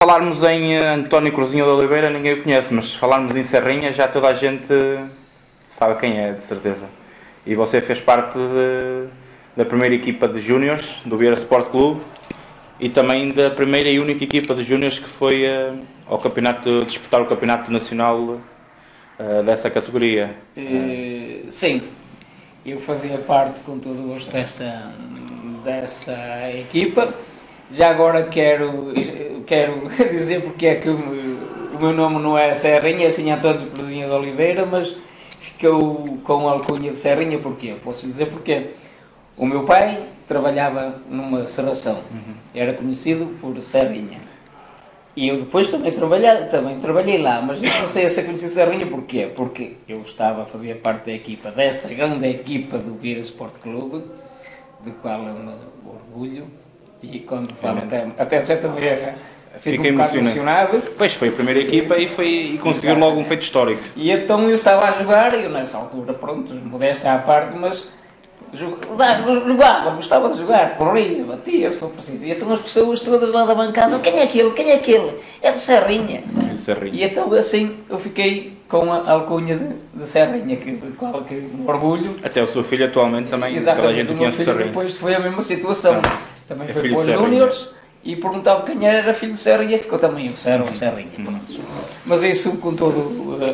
falarmos em António Cruzinho de Oliveira, ninguém o conhece, mas se falarmos em Serrinha, já toda a gente sabe quem é, de certeza. E você fez parte da primeira equipa de júniores do Vieira Sport Clube e também da primeira e única equipa de júniores que foi ao campeonato, disputar o campeonato nacional dessa categoria. Sim, eu fazia parte com todo o gosto dessa equipa. Já agora quero dizer porque é que o meu nome não é Serrinha, é sim António Cruzinho de Oliveira, mas ficou com a alcunha de Serrinha. Porquê? Posso dizer porquê. O meu pai trabalhava numa serração, era conhecido por Serrinha. E eu depois também trabalhei lá, mas eu comecei a ser conhecido de Serrinha porquê? Porque eu fazia parte da equipa, dessa grande equipa do Vieira Sport Clube, do qual eu me orgulho. E quando falo até de certa maneira fico um bocado emocionado. Pois foi a primeira equipa e conseguiu logo um feito histórico. E então eu estava a jogar, e eu nessa altura, pronto, modéstia à parte, mas jogava, gostava de jogar, corria, batia se for preciso. E então as pessoas todas lá da bancada, quem é aquele? Quem é aquele? É do Serrinha. E então assim eu fiquei com a alcunha de Serrinha, de qual que me orgulho. Até o seu filho atualmente também, toda a gente conhece o Serrinha. Depois foi a mesma situação. Também foi para os júniores e perguntava quem era filho de Serrinha, ficou também o Serrinha. Mas isso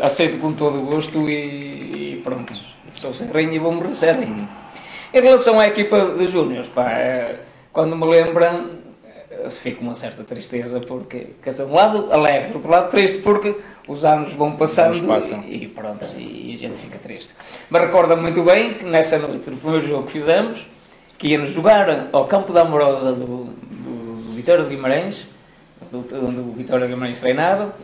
aceito com todo o gosto e pronto, sou Serrinha e vou morrer Serrinha. Em relação à equipa de júniores, quando me lembram, fico uma certa tristeza porque, quer dizer, de um lado alegre, do outro lado triste porque os anos vão passando e pronto, e a gente fica triste. Mas recordo-me muito bem que nessa noite, no primeiro jogo que fizemos, que íamos jogar ao campo da Amorosa do Vitória de Guimarães, onde o Vitória de Guimarães treinava,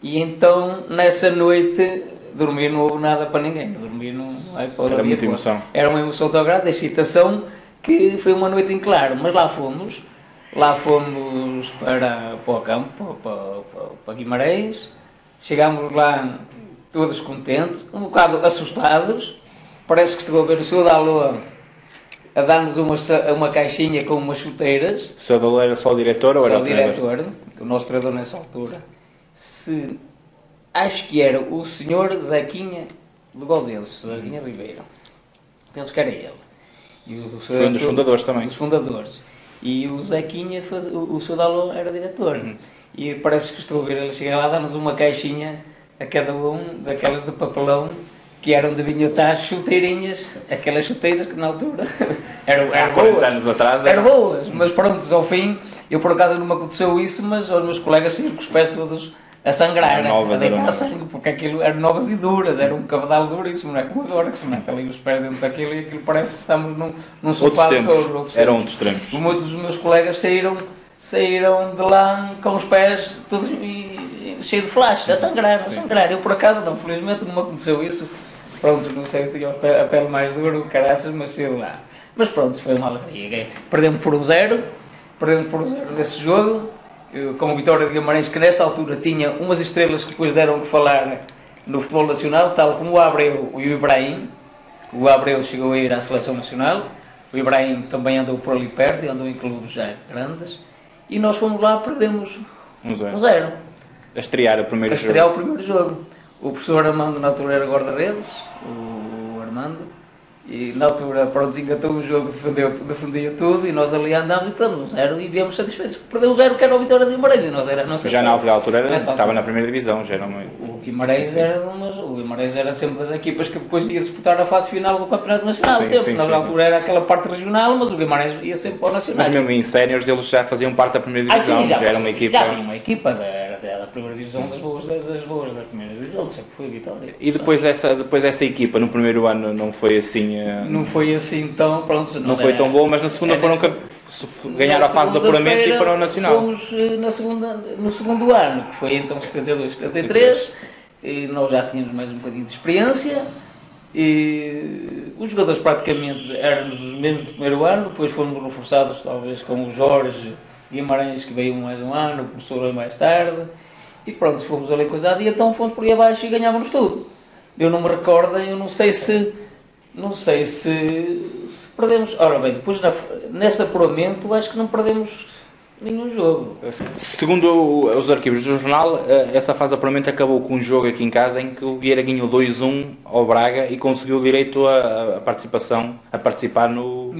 e então nessa noite dormir não houve nada para ninguém, dormir não era muita emoção. Era uma emoção tão grande, a excitação, que foi uma noite em claro, mas lá fomos para o campo, para Guimarães, chegámos lá todos contentes, um bocado assustados, parece que estou a ver o Sr. Dalô a dar-nos uma caixinha com umas chuteiras. O Sr. Dalô era só o diretor ou era o treinador? Só o diretor, o nosso treinador nessa altura. Acho que era o Sr. Zequinha de Godense, Zequinha de Oliveira. Penso que era ele. Foi um dos fundadores também. Dos fundadores. E o Zequinha, o Sr. Dalô era diretor. E parece que estou a ver, ele chega lá a dar-nos uma caixinha a cada um, daquelas de papelão, que eram de vinhotar chuteirinhas, aquelas chuteiras que na altura eram boas. Anos atrás eram boas, mas pronto, ao fim, eu por acaso não me aconteceu isso, mas os meus colegas saíram com os pés todos a sangrar, a deitar sangue, porque aquilo eram novas e duras, era um cabedal duríssimo, não é como agora que se mete ali os pés dentro daquilo e aquilo parece que estamos num sofá de couro. Eram outros tempos. Muitos dos meus colegas saíram de lá com os pés todos cheios de flashes, a sangrar. Eu por acaso não, felizmente não me aconteceu isso. Pronto, não sei, tinha a pele mais dura, caraças, mas sei lá. Mas pronto, foi uma alegria. Perdemos por 1-0 nesse jogo, com o Vitória de Guimarães, que nessa altura tinha umas estrelas que depois deram que falar no futebol nacional, tal como o Abreu e o Ibrahim. O Abreu chegou a ir à seleção nacional, o Ibrahim também andou por ali perto, andou em clubes já grandes, e nós fomos lá, perdemos 1-0. A estrear o primeiro jogo. O professor Armando na altura era guarda-redes, o Armando, e na altura pronto, engatou o jogo, defendia tudo, e nós ali andávamos e perdemos 1-0 e viemos satisfeitos. Perdeu 1-0 que era o Vitória de Guimarães, e nós já na altura estava na primeira divisão, já era uma... O Guimarães era sempre das equipas que depois ia disputar a fase final do Campeonato Nacional, na altura era aquela parte regional, mas o Guimarães ia sempre para o Nacional. Mas mesmo em séniores eles já faziam parte da primeira divisão, já era uma equipa... Já tinha uma equipa da primeira divisão, das boas da primeira divisão, sempre foi a Vitória. E depois essa equipa no primeiro ano não foi assim... Não foi assim tão... Pronto, não foi tão boa, mas na segunda ganharam a fase de apuramento e foram ao Nacional. Fomos no segundo ano, que foi então 72, 73, e nós já tínhamos mais um bocadinho de experiência, e os jogadores praticamente éramos os mesmos do primeiro ano, depois fomos reforçados talvez com o Jorge Guimarães, que veio mais um ano, o professor veio mais tarde, e pronto, fomos ali coisado, e então fomos por aí abaixo e ganhávamos tudo. Eu não me recordo, eu não sei se perdemos. Ora bem, depois nesse apuramento acho que não perdemos nenhum jogo. Segundo os arquivos do jornal, essa fase de apuramento acabou com um jogo aqui em casa em que o Vieira ganhou 2-1 ao Braga e conseguiu o direito a participar no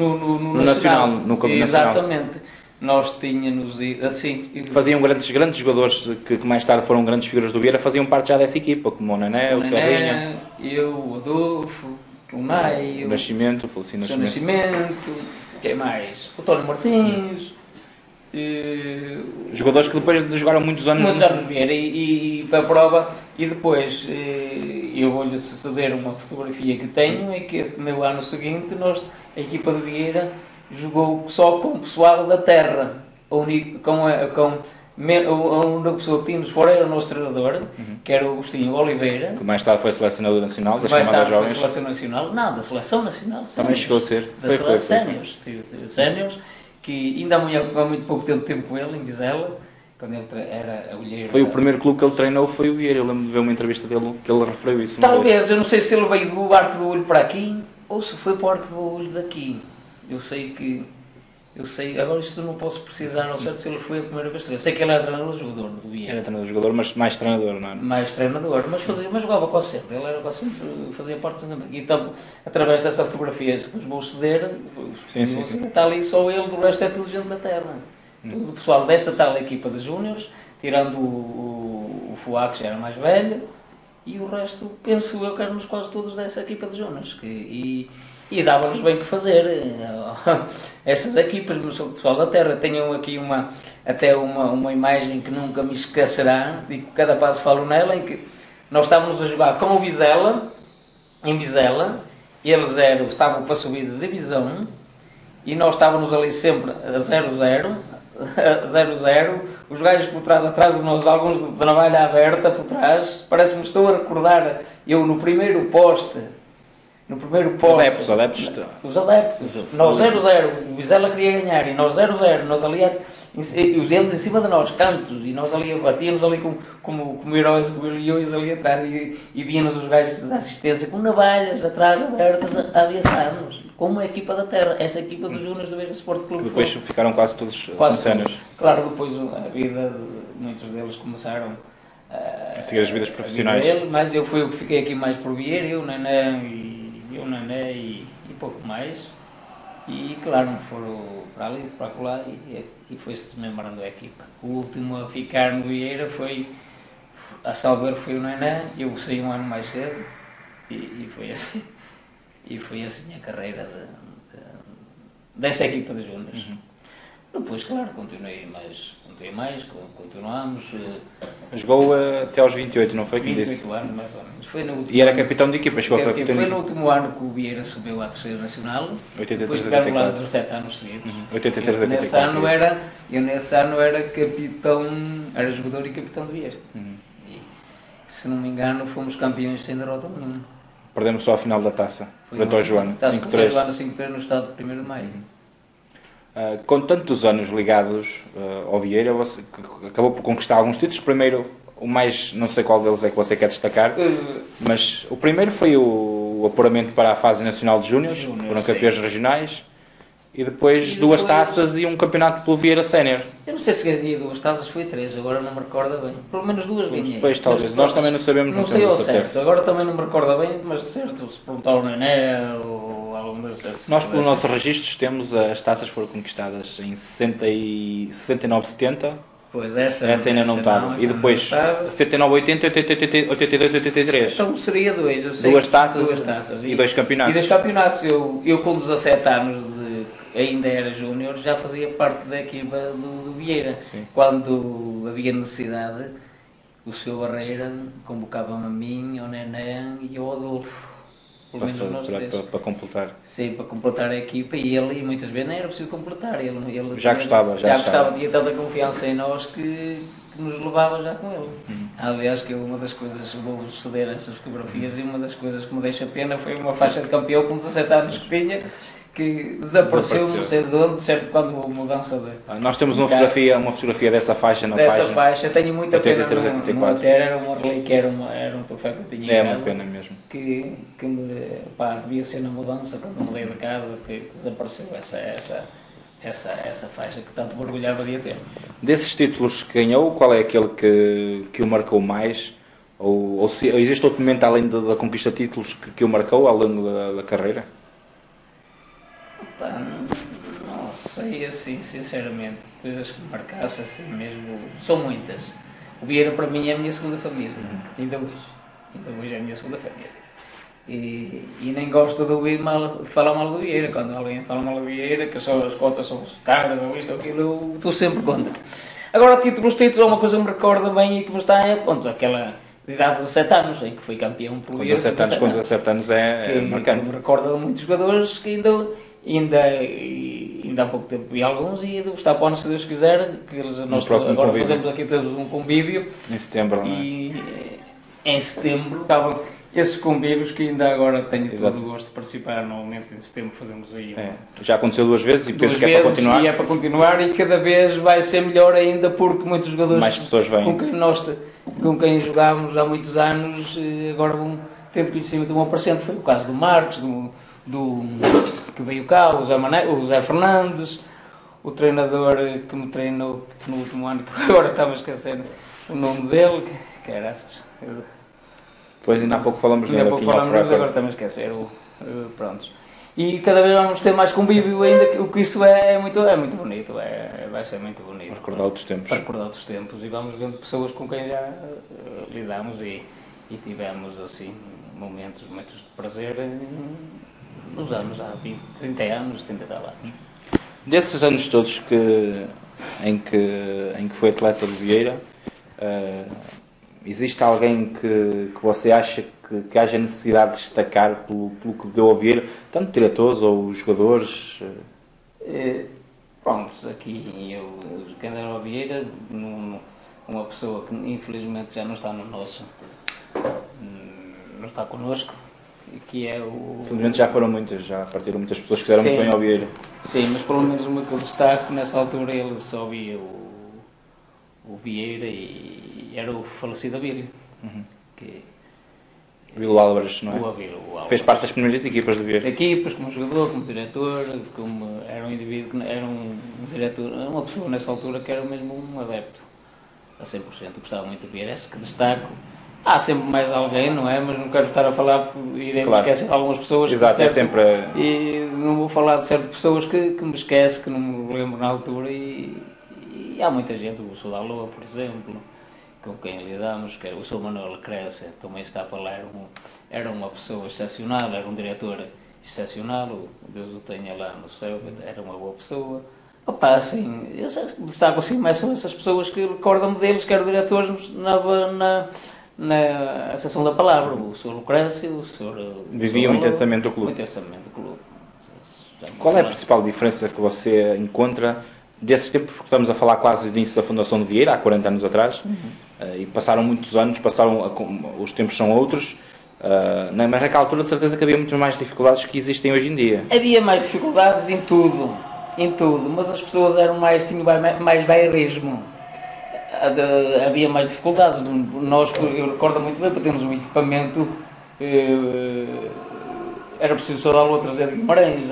Nacional, no Campeonato Nacional. Exatamente. Nós tínhamos assim. Faziam grandes jogadores que mais tarde foram grandes figuras do Vieira, faziam parte já dessa equipa, como o Nané, o Serrinha, eu, o Adolfo, o Maio, o Nascimento, o Falecino Nascimento. quem mais? O Tony Martins. Jogadores que depois jogaram muitos anos no Vieira e para a prova. E depois eu vou-lhe ceder uma fotografia que tenho, é que no ano seguinte a equipa de Vieira jogou só com o pessoal da terra, a única pessoa que tínhamos fora era o nosso treinador, que era o Agostinho Oliveira, que mais tarde foi selecionador nacional, das chamadas jovens. Seleção nacional, não, da seleção nacional, também chegou a ser, foi. Séniores, que ainda há muito pouco tempo teve com ele em Vizela, quando ele era olheiro. Foi o primeiro clube que ele treinou, foi o Vieira. Eu lembro de ver uma entrevista dele que ele referiu isso. Talvez, eu não sei se ele veio do Arco do Olho para aqui ou se foi para o Arco do Olho daqui. Eu sei, agora isto não posso precisar ao certo se ele foi a primeira vez. Eu sei que ele era treinador jogador do Vieira. Era treinador jogador, mas mais treinador, não é? Mais treinador, mas jogava quase sempre. Ele era quase sempre, fazia parte do. E então, através dessa fotografia que nos vou ceder, sim. Está ali só ele, do resto é tudo gente da terra. Todo o pessoal dessa tal equipa de júniores, tirando o Fuá, que já era mais velho, e o resto, penso eu que éramos quase todos dessa equipa de júniores. E dava-nos bem que fazer. Essas equipas, o pessoal da terra, tenham aqui até uma imagem que nunca me esquecerá, e que cada passo falo nela, em que nós estávamos a jogar com o Vizela, em Vizela, eles estavam para subir de divisão, e nós estávamos ali sempre a 0-0, os gajos por trás, atrás de nós, alguns de navalha aberta por trás, parece-me que estou a recordar, eu no primeiro poste, os adeptos, nós 0-0, o Vizela queria ganhar e nós 0-0, nós ali, eles em cima de nós, cantos, e nós ali batíamos ali como heróis, como leões ali atrás, e víamos os gajos da assistência com navalhas atrás abertas a ameaçar-nos, como a equipa da terra, essa equipa dos Júniors do Beja Sport Clube. Depois ficaram quase todos conhecidos. Claro, depois a vida de muitos deles começaram a seguir as vidas profissionais. Mas eu fui o que fiquei aqui mais por Vieira, eu, Nané e pouco mais. E claro, foram para ali, para lá e foi-se desmembrando a equipa. O último a ficar no Vieira foi, a salver foi o Nané, eu saí um ano mais cedo e foi assim. E foi assim a carreira dessa equipa de júniores. Depois, claro, continuei mais, continuamos. Jogou até aos 28, não foi? 28 anos, mais ou menos. Foi no último e era capitão de equipa, chegou a capitão de equipa. Foi no último ano que o Vieira subiu à terceira nacional. 83, depois tiveram lá 17 anos seguidos. 83, eu nesse ano era capitão, era jogador e capitão de Vieira. E, se não me engano, fomos campeões sem derrota nenhuma. Perdemos só a final da taça, frente ao Joano, 5-3. 5-3 no estado de 1º de maio. Com tantos anos ligados ao Vieira, você acabou por conquistar alguns títulos. Primeiro, o mais, não sei qual deles é que você quer destacar, mas o primeiro foi o apuramento para a fase nacional de júniores, foram campeões regionais, e depois 2 taças e um campeonato pelo Vieira Sénior. Eu não sei se ganhei 2 taças, foi 3, agora não me recordo bem. Pelo menos 2 ganhei. Depois talvez, nós também não sabemos, não sei ao certo, agora também não me recordo bem, mas de certo, se perguntar ao Nené ou algum desses. Nós, pelos nossos registros, temos as taças foram conquistadas em 69, 70. Pois, essa ainda não estava. E depois 79, 80, 82, 83. Então seria 2, eu sei. 2 taças e 2 campeonatos. E 2 campeonatos. Eu com 17 anos ainda era júnior, já fazia parte da equipa do Vieira. Sim. Quando havia necessidade, o seu Barreira convocava-me a mim, ao Nené e ao Adolfo. Para completar. Sim, para completar a equipa, e ele muitas vezes nem era preciso completar. Ele já gostava, tinha tanta confiança em nós que nos levava já com ele. Aliás, que uma das coisas, vou ceder essas fotografias, e uma das coisas que me deixa pena foi uma faixa de campeão com 17 anos que tinha, que desapareceu, não sei de onde, certo, quando houve mudança de... Nós temos uma fotografia dessa faixa na página. Dessa faixa, tenho muita 83, pena, 84. Era uma relíquia, era um troféu que eu tinha em casa. É uma pena mesmo. Que devia ser na mudança, quando mudei de casa, que desapareceu essa faixa que tanto me orgulhava de ter. Desses títulos que ganhou, qual é aquele que o marcou mais? Ou se existe outro momento além da conquista de títulos que o marcou ao longo da carreira? Pá, não sei assim, sinceramente, coisas que me marcassem assim mesmo, são muitas. O Vieira para mim é a minha segunda família, ainda hoje é a minha segunda família. E nem gosto de ouvir falar mal do Vieira. Quando alguém fala mal do Vieira, que só as cotas são os caras, ou isto ou aquilo, eu estou sempre contra. Agora, os títulos é uma coisa que me recorda bem e que me está, pronto, aquela de idade de 17 anos, em que fui campeão pelo Vieira. Com 17 anos é marcante. Que me recorda muitos jogadores que ainda há pouco tempo vi alguns e está para onde, se Deus quiser, que nós agora convívio. Fazemos aqui todos um convívio. Em setembro, não é? E em setembro estavam esses convívios que ainda agora tenho todo o gosto de participar. Normalmente em setembro fazemos aí. Já aconteceu 2 vezes e penso que é para continuar. E é para continuar e cada vez vai ser melhor ainda porque muitos jogadores mais pessoas vêm. Com quem jogámos há muitos anos agora vão tendo conhecimento vão aparecendo. Foi o caso do Marcos, que veio cá, o Zé Fernandes, o treinador que me treinou no último ano, que agora estava a esquecer o nome dele, que era essas. Pois ainda há pouco falamos dele aqui em agora estamos a esquecer. Prontos. E cada vez vamos ter mais convívio ainda, o que isso é muito bonito, vai ser muito bonito. Para recordar outros tempos. Para recordar outros tempos e vamos vendo pessoas com quem já lidamos e tivemos assim momentos de prazer nos anos, há 20, 30 anos, 30 tal anos. Desses anos todos em que foi atleta do Vieira, existe alguém que você acha que haja necessidade de destacar pelo que deu a Vieira, tanto diretores ou jogadores? Pronto, aqui eu, quem era o Vieira, uma pessoa que infelizmente já não está não está connosco, que é o... Simplesmente já foram muitas, já partiram muitas pessoas que deram muito bem ao Vieira. Sim, mas pelo menos uma que eu destaco, nessa altura ele só via o Vieira e era o falecido Abílio. Vilo Álvares, não é? O Abílio Álvares. Fez parte das primeiras equipas do Vieira. Equipas, como jogador, como diretor, era um indivíduo, era um diretor, era uma pessoa nessa altura que era mesmo um adepto a 100%. Gostava muito do Vieira, esse que destaco. Há sempre mais alguém, não é? Mas não quero estar a falar, irei-me esquecer de algumas pessoas. Exato, é sempre... E não vou falar de certas pessoas que me esquece, que não me lembro na altura. E há muita gente, o Sr. da Lua, por exemplo, com quem lidamos, que é o Sr. Manuel Cresce, também está para lá, era uma pessoa excepcional, era um diretor excepcional, Deus o tenha lá no céu, era uma boa pessoa. Opa, assim, destaco assim mais são essas pessoas que recordam-me deles, que eram diretores na seção da palavra, o Sr. Lucrécio, o Sr. Viviam intensamente o clube. Qual é a principal diferença que você encontra desses tempos, porque estamos a falar quase do início da fundação de Vieira, há 40 anos atrás, e passaram muitos anos, os tempos são outros, mas naquela altura de certeza que havia muito mais dificuldades que existem hoje em dia. Havia mais dificuldades em tudo, mas as pessoas tinham mais bairrismo. Havia mais dificuldades. Eu recordo muito bem, para termos um equipamento, era preciso só dar-lo a trazer de Guimarães,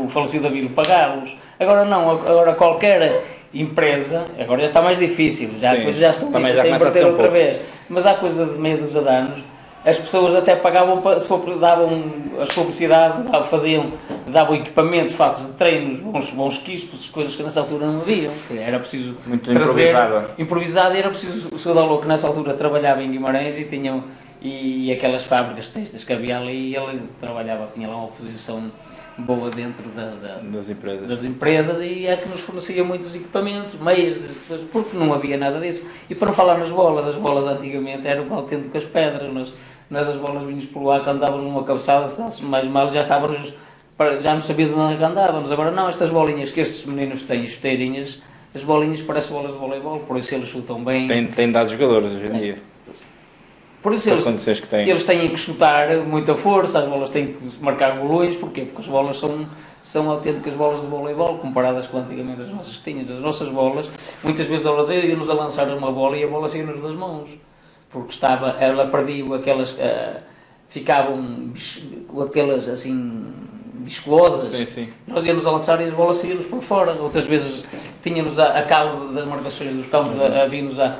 o falecido Abílio pagá-los. Agora não, agora qualquer empresa, agora já está mais difícil, já as coisas já estão a inverter outra vez, mas há coisa de meia dúzia de anos, as pessoas até pagavam, davam as publicidades, davam equipamentos, fatos de treinos, bons quispos, coisas que nessa altura não haviam. Era preciso muito improvisado e era preciso. O Sr. Dalô, que nessa altura trabalhava em Guimarães e aquelas fábricas textas que havia ali, ele trabalhava, tinha lá uma posição boa dentro das empresas e é que nos fornecia muitos equipamentos, meias, porque não havia nada disso. E para não falar nas bolas, as bolas antigamente eram autênticas pedras. Nós as bolas vinhas por lá que andávamos numa cabeçada, se desse mais mal já não sabia de onde andávamos. Agora não, estas bolinhas que estes meninos têm, chuteirinhas, as bolinhas parecem bolas de voleibol, por isso eles chutam bem. Tem dado jogadores hoje em dia. Por isso eles têm que chutar muita força, as bolas têm que marcar golões, porquê? Porque as bolas são autênticas bolas de voleibol, comparadas com antigamente as nossas que tínhamos. As nossas bolas, muitas vezes elas iam-nos a lançar uma bola e a bola saía-nos das mãos, porque ela perdia aquelas, ficavam com aquelas assim, viscosas. Sim, sim. Nós íamos a lançar e as bolas saíam-nos por fora. Outras vezes tínhamos a cala das marcações dos campos, havia-nos a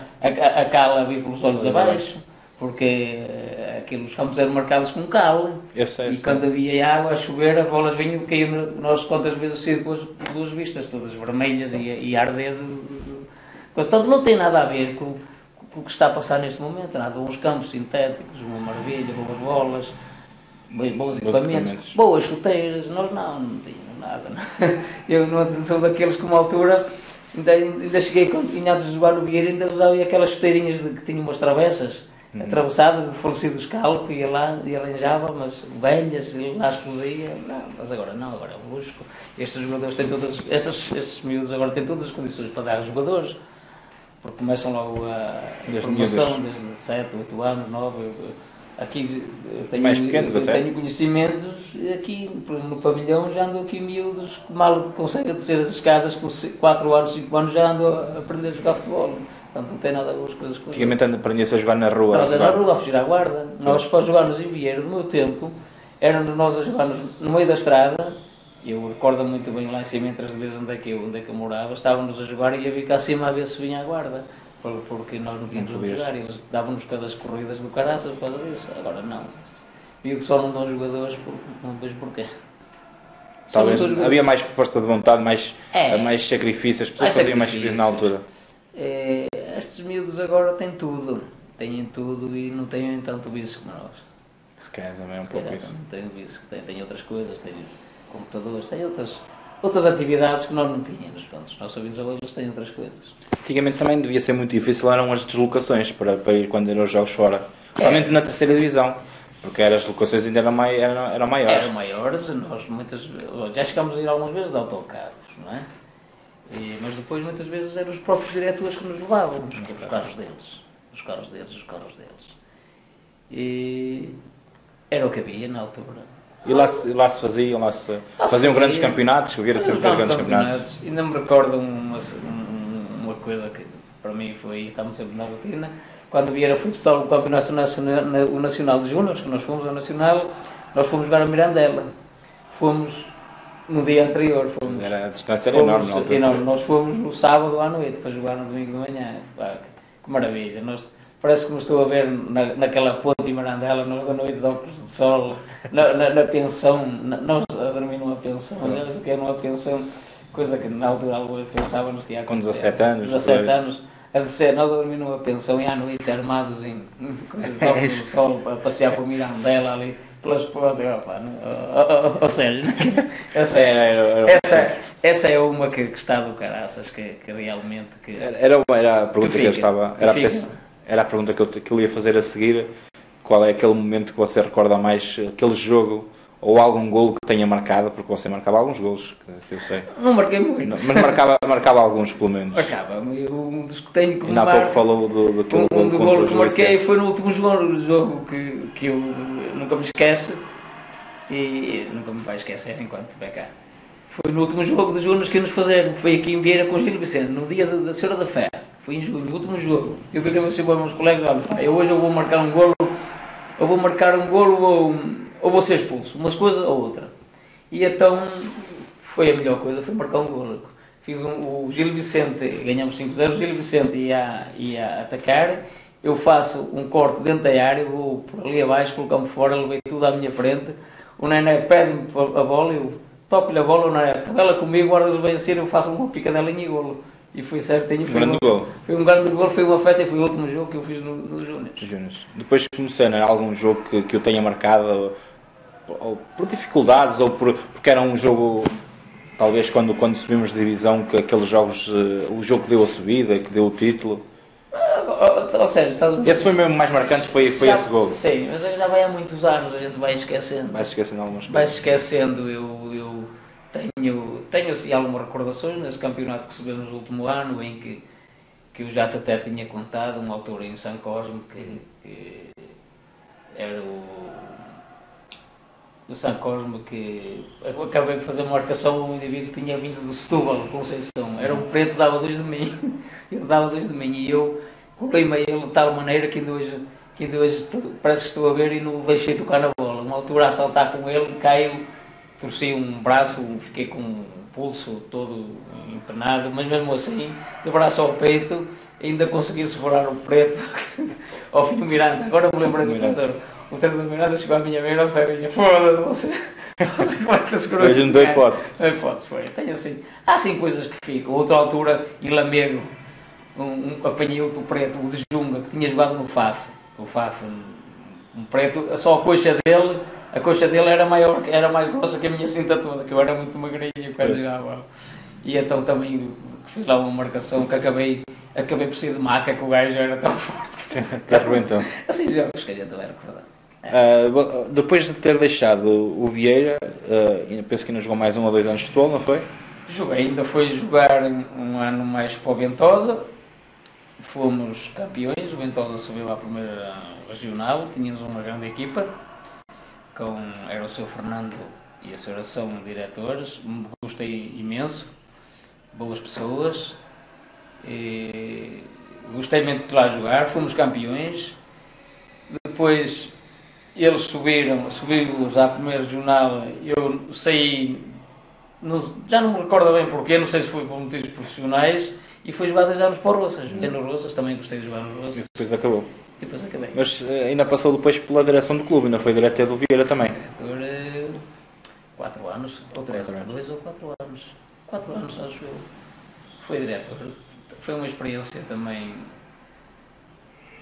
cala a vir pelos olhos abaixo, porque os campos eram marcados com cal. E quando havia água a chover, as bolas vinham e caíam. Nós quantas vezes saíam com as duas vistas, todas vermelhas e a arder. Portanto, não tem nada a ver com o que está a passar neste momento. Nada. Uns campos sintéticos, uma maravilha, boas bolas, bons equipamentos, boas chuteiras. Nós não tínhamos nada. Não. Eu não sou daqueles que, uma altura, ainda cheguei, antes de jogar no Vieira, ainda usava aquelas chuteirinhas que tinham umas travessas atravessadas de falecidos calos, que ia lá e arranjava, mas velhas, e lá explodia. Não, mas agora não, agora é um luxo. Estes jogadores têm todas, estes miúdos agora têm todas as condições para dar aos jogadores, porque começam logo a formação desde 7, 8 anos, 9. Aqui eu tenho conhecimentos, aqui no pavilhão já andam aqui miúdos que mal conseguem descer as escadas, com 4 anos, 5 anos já andam a aprender a jogar futebol. Portanto, não tem nada a ver com as coisas. Antigamente aprendia-se a jogar na rua. Nós na rua, a fugir à guarda. Nós, para jogarmos em Vieira, no meu tempo, éramos nós a jogarmos no meio da estrada. Eu recordo muito bem lá em cima, entre as vezes onde é que eu morava, estávamos a jogar e ia vir cá acima a ver se vinha à guarda. Porque nós não tínhamos onde jogar. Eles davam-nos cada corridas do caraças por causa disso. Agora não. Digo que só não dão jogadores, não vejo porquê. Talvez havia mais força de vontade, mais sacrifício, as pessoas faziam mais sacrifício na altura. Estes miúdos agora têm tudo e não têm tanto vício como nós. Se calhar também é um pouco isso. Não têm vício, têm outras coisas, têm computadores, têm outras atividades que nós não tínhamos. Pronto, os nossos bisavós têm outras coisas. Antigamente também devia ser muito difícil, eram as deslocações para ir quando eram os jogos fora. Principalmente na terceira divisão. Porque as deslocações ainda eram maiores. Eram maiores, nós já chegámos a ir algumas vezes de autocarros, não é? Mas depois muitas vezes eram os próprios diretores que nos levavam, os carros deles. E era o que havia na altura. E lá se faziam grandes campeonatos, que vieram sempre os grandes campeonatos. Ainda me recordo uma coisa que para mim estamos sempre na rotina, quando fui disputar o campeonato o Nacional de Júniors, que nós fomos ao Nacional, nós fomos jogar a Mirandela. Fomos no dia anterior. A distância era enorme na altura. Nós fomos no sábado à noite para jogar no domingo de manhã. Que maravilha. Parece que me estou a ver naquela ponte em Mirandela, nós da noite de óculos de sol, na pensão, nós a dormir numa pensão, aliás, o que é numa pensão, coisa que na altura pensávamos que ia acontecer. Com 17 anos. 17 anos, a descer, nós a dormir numa pensão e à noite armados em coisas de óculos de sol para passear por Mirandela ali. Ou seja, essa é uma que está do caraças, que realmente... Era a pergunta que eu estava... Era a pergunta que eu ia fazer a seguir. Qual é aquele momento que você recorda mais, aquele jogo ou algum golo que tenha marcado, porque você marcava alguns golos, que eu sei. Não marquei muito. Mas marcava alguns, pelo menos. Marcava. Um dos que tenho que ainda há pouco falou daquele golo que marquei foi no último jogo que eu nunca me esqueço e nunca me vai esquecer enquanto estiver cá. Foi no último jogo dos Júniors que nos fizeram, foi aqui em Vieira com o Gil Vicente, no dia da Senhora da Fé. Foi em junho, no último jogo. Eu digo assim para os meus colegas, olha, hoje eu vou marcar um golo, ou vou ser expulso, umas coisas ou outra. E então foi a melhor coisa, foi marcar um golo. Fiz o Gil Vicente, ganhamos 5-0, o Gil Vicente ia atacar, eu faço um corte dentro da área, vou por ali abaixo, colocamos fora, levei tudo à minha frente, o Nené pede-me a bola, eu toco-lhe a bola, o Nené tabela comigo, agora ele vem a ser, eu faço uma picadelinha e golo. E foi certinho. Foi um grande gol, foi uma festa e foi o último jogo que eu fiz no Júniors. Depois comecei, não é? Algum jogo que eu tenha marcado, ou por dificuldades, ou porque era um jogo, talvez quando subimos de divisão, que aqueles jogos, o jogo que deu a subida, que deu o título. Ou seja, esse foi mesmo mais marcante, foi esse gol. Sim, mas já vai há muitos anos, a gente vai esquecendo. Vai-se esquecendo algumas coisas. Vai-se esquecendo, eu tenho assim, algumas recordações nesse campeonato que subimos no último ano, em que eu já até tinha contado, um autor em São Cosme, que era o São Cosme, que eu acabei de fazer uma marcação a um indivíduo que tinha vindo do Setúbal, Conceição. Era um preto, dava 2 de mim, ele dava 2 de mim, e eu colei-me a ele de tal maneira que ainda hoje parece que estou a ver e não deixei tocar na bola. Uma altura a saltar com ele, caiu torci um braço, fiquei com o pulso todo empenado, mas mesmo assim, do braço ao peito, ainda consegui segurar o preto ao fim do Miranda. Agora me lembrei do treinador. O treinador do Miranda chegou à minha beira, ao Serrinha, foda-se, você como é que segurou isso? Não deu hipótese. Não hipótese, foi. Tenho assim, há assim coisas que ficam. Outra altura, em Lamego, apanhei outro preto, o de Junga, que tinha jogado no Faf. O Faf, um preto, só a coxa dele era maior, era mais grossa que a minha cinta toda, que eu era muito magrinho quando jogava. E então também fiz lá uma marcação que acabei por sair de maca, que o gajo era tão forte. Que arrebentou. Assim jogos que a gente vai recordar. Depois de ter deixado o Vieira, penso que ainda jogou mais 1 ou 2 anos de futebol, não foi? Joguei, ainda foi jogar um ano mais para o Ventosa. Fomos campeões, o Ventosa subiu à primeira regional, tínhamos uma grande equipa, era o Sr. Fernando e a Sra. São diretores, gostei imenso, boas pessoas, e gostei muito de lá jogar, fomos campeões. Depois eles subimos à primeira regional, eu saí, já não me recordo bem porquê, não sei se foi por motivos profissionais, e fui jogar 2 anos para o Roças. Joguei no Roças, também gostei de jogar no Roças. E depois acabou. E depois acabei. Mas ainda passou depois pela direção do clube, ainda foi diretor do Vieira também. Diretor, 4 anos, ou 3, 2 ou 4 anos. 4 anos, acho eu. Foi diretor. Foi uma experiência também.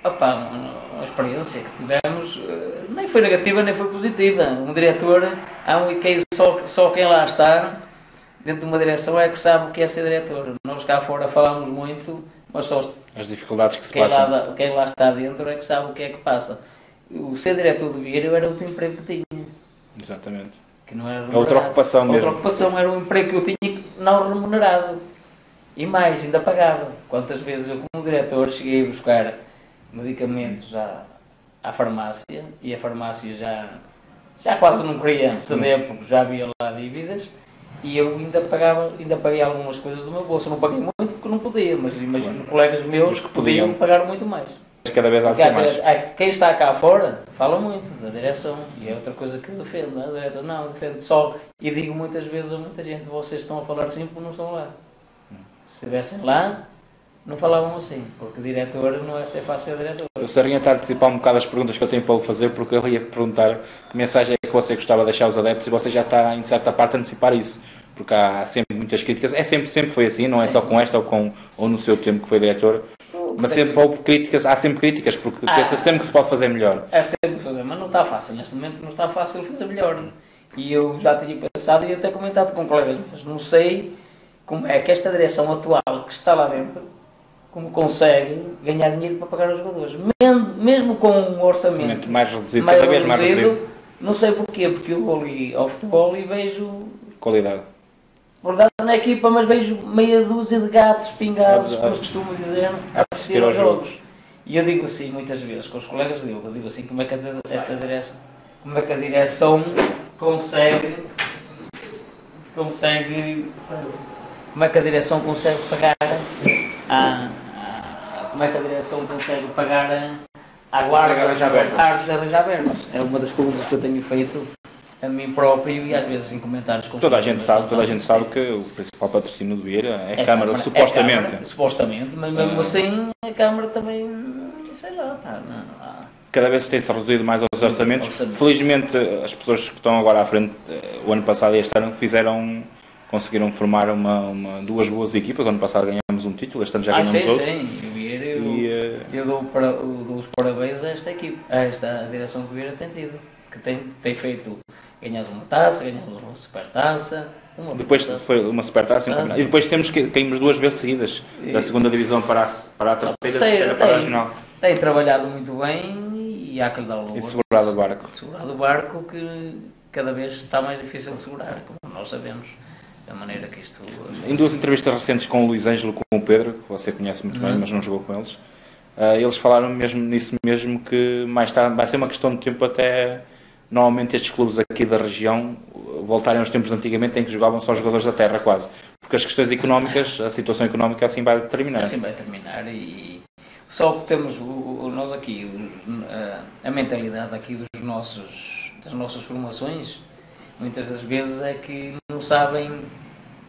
Opa, uma experiência que tivemos, nem foi negativa nem foi positiva. Um diretor, só quem lá está, dentro de uma direção, é que sabe o que é ser diretor. Nós cá fora falamos muito, mas só as dificuldades que se passam. Quem lá está dentro é que sabe o que é que passa. O ser diretor do Vieira era outro emprego que tinha. Exatamente. Que não era outra ocupação mesmo. Outra ocupação, era um emprego que eu tinha não remunerado. E mais, ainda pagava. Quantas vezes eu, como diretor, cheguei a buscar medicamentos à farmácia, e a farmácia já quase não queria ceder porque já havia lá dívidas, e eu ainda paguei algumas coisas do meu bolso. Não paguei muito porque não podia, mas imagino colegas meus que podiam pagar muito mais. Cada vez há de ser mais. Quem está cá fora fala muito da direção, e é outra coisa que eu defendo, não é? Não, defendo só, e digo muitas vezes a muita gente: vocês estão a falar assim porque não estão lá. Se estivessem lá, não falavam assim, porque diretor não é ser fácil ser diretor. O Serrinha está a antecipar um bocado as perguntas que eu tenho para lhe fazer, porque eu ia perguntar que mensagem é que você gostava de deixar aos adeptos, e você já está, em certa parte, a antecipar isso, porque há sempre muitas críticas. Sempre foi assim, não é só com esta ou no seu tempo que foi diretor, mas sempre houve críticas, há sempre críticas, porque pensa sempre que se pode fazer melhor. É sempre fazer, mas não está fácil, neste momento não está fácil fazer melhor. E eu já tinha pensado e até comentado com colegas, mas não sei como é que esta direção atual que está lá dentro, como consegue ganhar dinheiro para pagar os jogadores, mesmo com um orçamento mais reduzido, cada vez mais reduzido. Não sei porquê, porque eu vou ali ao futebol e vejo qualidade. Verdade na equipa, mas vejo meia dúzia de gatos pingados, como se costuma dizer, a assistir aos jogos. E eu digo assim, muitas vezes, com os colegas eu digo assim, como é que a direção consegue como é que a direção consegue pagar à guarda dos arranjavernos? É uma das perguntas que eu tenho feito a mim próprio, e às vezes em comentários com toda a gente sabe que o principal patrocínio do Vieira é a Câmara, supostamente. Supostamente, mas mesmo assim a Câmara também, sei lá, cada vez tem-se reduzido mais os orçamentos. Felizmente, as pessoas que estão agora à frente, o ano passado e este ano, conseguiram formar duas boas equipas. O ano passado ganhamos um título, este ano já ganhamos outro. Sim, eu dou os parabéns a esta equipe, a esta direção que o Vieira tem tido, que tem feito, ganhamos uma taça, ganhamos uma supertaça. Depois foi uma supertaça, e depois caímos 2 vezes seguidas, da segunda divisão para a terceira para a regional. Tem trabalhado muito bem e há que lhe dar o louvor. E segurado o barco. Segurado o barco, que cada vez está mais difícil de segurar, como nós sabemos, da maneira que isto... Em 2 entrevistas recentes com o Luís Ângelo, com o Pedro, que você conhece muito bem, mas não jogou com eles, eles falaram mesmo nisso mesmo, que mais tarde vai ser uma questão de tempo até normalmente estes clubes aqui da região voltarem aos tempos de antigamente em que jogavam só jogadores da terra, quase. Porque as questões económicas, a situação económica assim vai determinar. Assim vai terminar, e só que temos nós aqui, a mentalidade aqui das nossas formações, muitas das vezes é que não sabem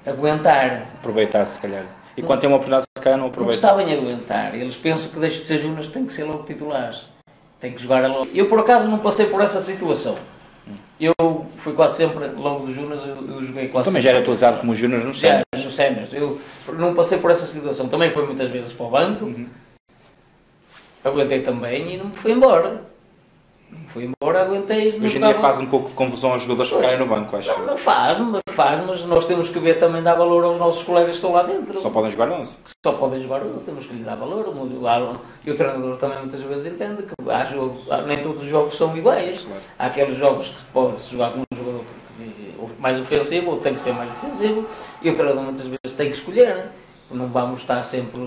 aguentar. Aproveitar, se calhar. E quando tem uma oportunidade, se calhar não aproveita. Não sabem aguentar. Eles pensam que deixam de ser júniores, têm que ser logo titulares. Têm que jogar logo. Eu, por acaso, não passei por essa situação. Eu fui quase sempre, logo dos júniores, eu joguei quase também já era atualizado como júnior nos séniores. Nos séniores. Eu não passei por essa situação. Também fui muitas vezes para o banco. Aguentei também e não me fui embora. Fui embora, aguentei. Hoje em dia faz um pouco de confusão aos jogadores ficarem no banco, acho. Não faz, mas nós temos que ver também dar valor aos nossos colegas que estão lá dentro. Só podem jogar 11. Só podem jogar 11, temos que lhes dar valor. E o treinador também muitas vezes entende que nem todos os jogos são iguais. Claro. Há aqueles jogos que pode-se jogar com um jogador mais ofensivo, ou tem que ser mais defensivo, e o treinador muitas vezes tem que escolher. Né? Não vamos estar sempre.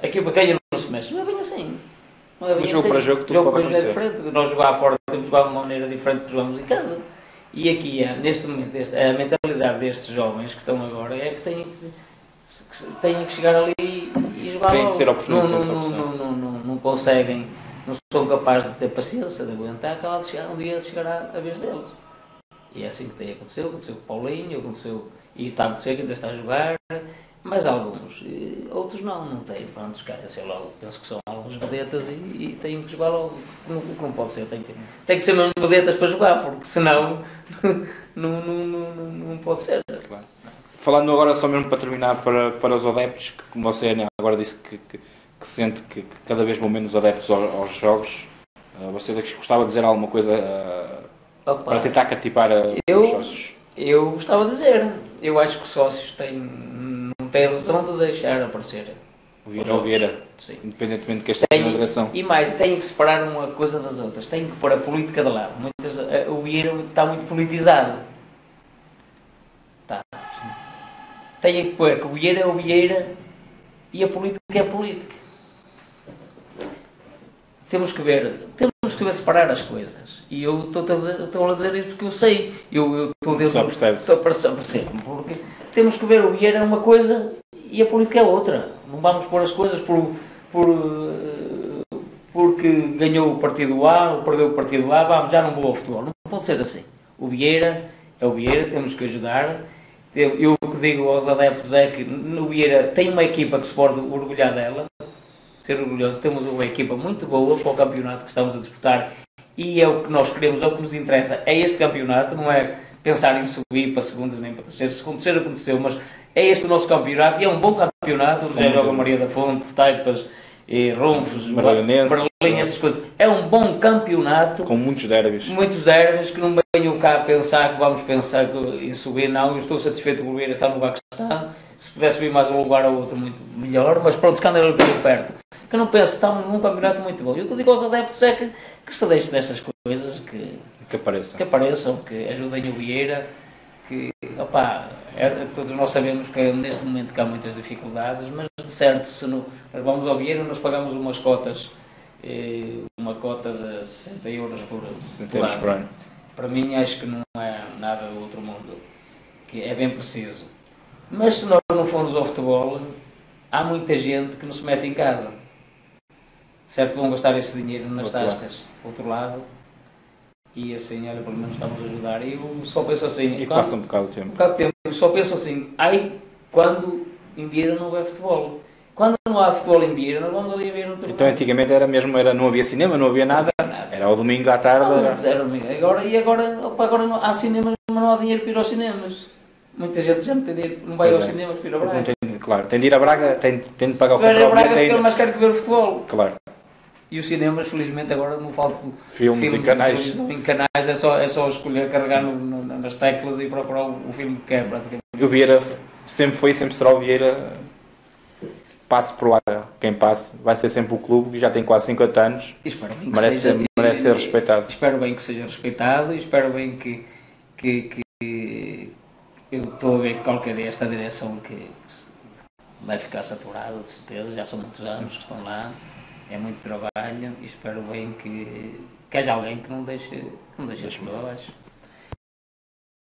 Aqui para quem não se mexe, não é bem assim. De jogo para jogo, tudo pode acontecer. É diferente. Nós jogar fora temos jogado de uma maneira diferente que jogamos em casa. E aqui, neste momento, a mentalidade destes jovens que estão agora é que têm que chegar ali e jogar. Tem que ser oportunistas. Não conseguem, não são capazes de ter paciência, de aguentar, que um dia chegará a vez deles. E é assim que tem acontecido com o Paulinho, e está a acontecer que ainda está a jogar. Mas alguns, outros não têm, pronto, querem ser logo, penso que são alguns vedetas e têm que jogar logo, não pode ser, tem que ser mesmo vedetas para jogar, porque senão não pode ser. Claro. Falando agora só mesmo para terminar para os adeptos, que como você agora disse que sente que cada vez vão menos adeptos aos jogos, você gostava de dizer alguma coisa para tentar cativar os sócios? Eu gostava de dizer, eu acho que os sócios não têm razão de deixar aparecer. O Vieira, independentemente de que esta é a direção. E mais, têm que separar uma coisa das outras, têm que pôr a política de lado. O Vieira está muito politizado. Tá. Têm que pôr que o Vieira é o Vieira e a política é a política. Temos que ver separar as coisas. E eu estou a dizer isso porque eu sei. Eu estou dentro. Só percebe-se. Percebo. Porque temos que ver o Vieira é uma coisa e a política é outra. Não vamos pôr as coisas porque ganhou o partido A ou perdeu o partido A, já não vou ao futebol. Não pode ser assim. O Vieira é o Vieira, temos que ajudar. Eu o que digo aos adeptos é que o Vieira tem uma equipa que se pode orgulhar dela. Ser orgulhoso. Temos uma equipa muito boa para o campeonato que estamos a disputar e é o que nós queremos, é o que nos interessa. É este campeonato, não é pensar em subir para segundos nem para terceiros. Se acontecer, aconteceu, mas é este o nosso campeonato e é um bom campeonato. Já joga Maria da Fonte, Taipas, Ronfos, Berlim, essas coisas. É um bom campeonato. Com muitos derbys. Muitos derbys que não venham cá pensar que vamos pensar em subir. Não, eu estou satisfeito com o Vieira estar no lugar que está. Se pudesse vir mais um lugar ou outro, muito melhor. Mas pronto, se anda ali perto. Que eu não penso, estamos num campeonato muito bom. E o que eu digo aos adeptos é que se deixe dessas coisas, que apareçam, que ajudem o Vieira, que, todos nós sabemos que neste momento que há muitas dificuldades, mas de certo, se não, vamos ao Vieira, nós pagamos umas cotas, uma cota de 60 euros por ano. Para mim, acho que não é nada do outro mundo, que é bem preciso. Mas se nós não formos ao futebol, há muita gente que não se mete em casa. Certo, vão gastar esse dinheiro nas tascas, outro lado, e assim, olha, pelo menos estamos a ajudar. E eu só penso assim... E passa um bocado de tempo. Eu só penso assim, quando em Vieira não houver futebol. Quando não há futebol em Vieira, nós vamos ali a ver outro Então antigamente não havia cinema, não havia nada. Era ao domingo à tarde. Era domingo. Agora não, há cinemas, mas não há dinheiro para ir aos cinemas. Muita gente já não tem dinheiro, não vai aos cinemas para ir a Braga. Claro, tem de ir a Braga, tem de pagar o próprio bilhete. Braga porque ele mais quer que ver o futebol. Claro. E os cinemas, felizmente, agora não faltam filmes em canais. Em canais é só escolher, carregar nas teclas e procurar o filme que quer, praticamente. O Vieira sempre foi e sempre será o Vieira. Passe por lá, quem passe, vai ser sempre o clube, que já tem quase 50 anos. Merece ser respeitado. Espero bem que seja respeitado e espero bem que eu estou a ver que qualquer dia esta direção que vai ficar saturada, de certeza, já são muitos anos que estão lá. É muito trabalho e espero bem que haja alguém que não deixe as pessoas abaixo.